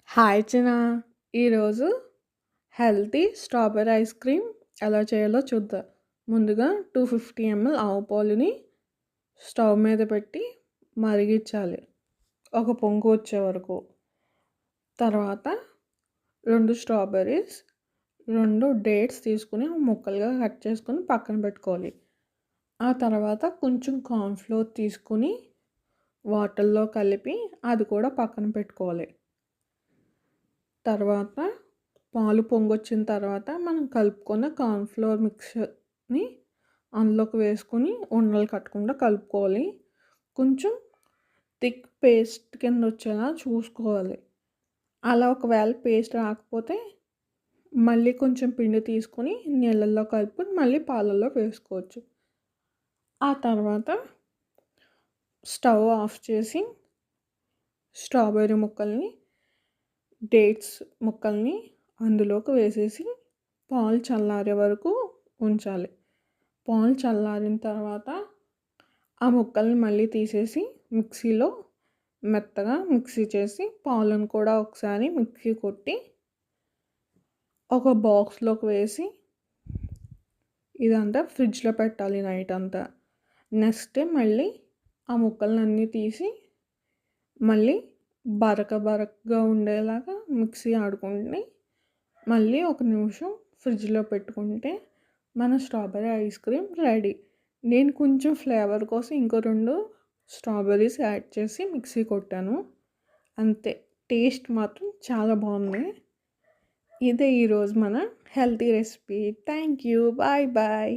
Hi చిన్న. ఈరోజు healthy strawberry ice cream ఎలా చేయాలో చూద్దాం. ముందుగా 250 ml ఆవు పాలుని స్టవ్ మీద పెట్టి మరిగించాలి ఒక పొంగు వచ్చే వరకు. తర్వాత 2 స్ట్రాబెర్రీస్, 2 డేట్స్ తీసుకుని ముక్కలుగా కట్ చేసుకొని పక్కన పెట్టుకోవాలి. ఆ తర్వాత కొంచెం కార్న్‌ఫ్లోర్ తీసుకుని వాటర్‌లో కలిపి అది కూడా పక్కన పెట్టుకోవాలి. తర్వాత పాలు పొంగొచ్చిన తర్వాత మనం కలుపుకున్న కార్న్‌ఫ్లోర్ మిక్స్చర్‌ని అందులోకి వేసుకొని ఉండలు కట్టకుండా కలుపుకోవాలి. కొంచెం థిక్ పేస్ట్ కింద వచ్చేలా చూసుకోవాలి. అలా ఒకవేళ పేస్ట్ రాకపోతే మళ్ళీ కొంచెం పిండి తీసుకొని నీళ్ళల్లో కలుపుకొని మళ్ళీ పాలల్లో వేసుకోవచ్చు. ఆ తర్వాత స్టవ్ ఆఫ్ చేసి స్ట్రాబెర్రీ ముక్కల్ని, డేట్స్ ముక్కల్ని అందులోకి వేసేసి పాలు చల్లారే వరకు ఉంచాలి. పాలు చల్లారిన తర్వాత ఆ ముక్కల్ని మళ్ళీ తీసేసి మిక్సీలో మెత్తగా మిక్సీ చేసి పాలను కూడా ఒకసారి మిక్సీ కొట్టి ఒక బాక్స్‌లోకి వేసి ఇదంతా ఫ్రిడ్జ్‌లో పెట్టాలి నైట్ అంతా. నెక్స్ట్ డే మళ్ళీ ఆ ముక్కలన్నీ తీసి మళ్ళీ బరకగా ఉండేలాగా మిక్సీ ఆడుకొని మళ్ళీ ఒక నిమిషం ఫ్రిడ్జ్‌లో పెట్టుకుంటే మన స్ట్రాబెర్రీ ఐస్ క్రీమ్ రెడీ. నేను కొంచెం ఫ్లేవర్ కోసం ఇంకో 2 స్ట్రాబెర్రీస్ యాడ్ చేసి మిక్సీ కొట్టాను. అంతే. టేస్ట్ మాత్రం చాలా బాగుంది. ఇదే ఈరోజు మన healthy recipe. Thank you. Bye bye.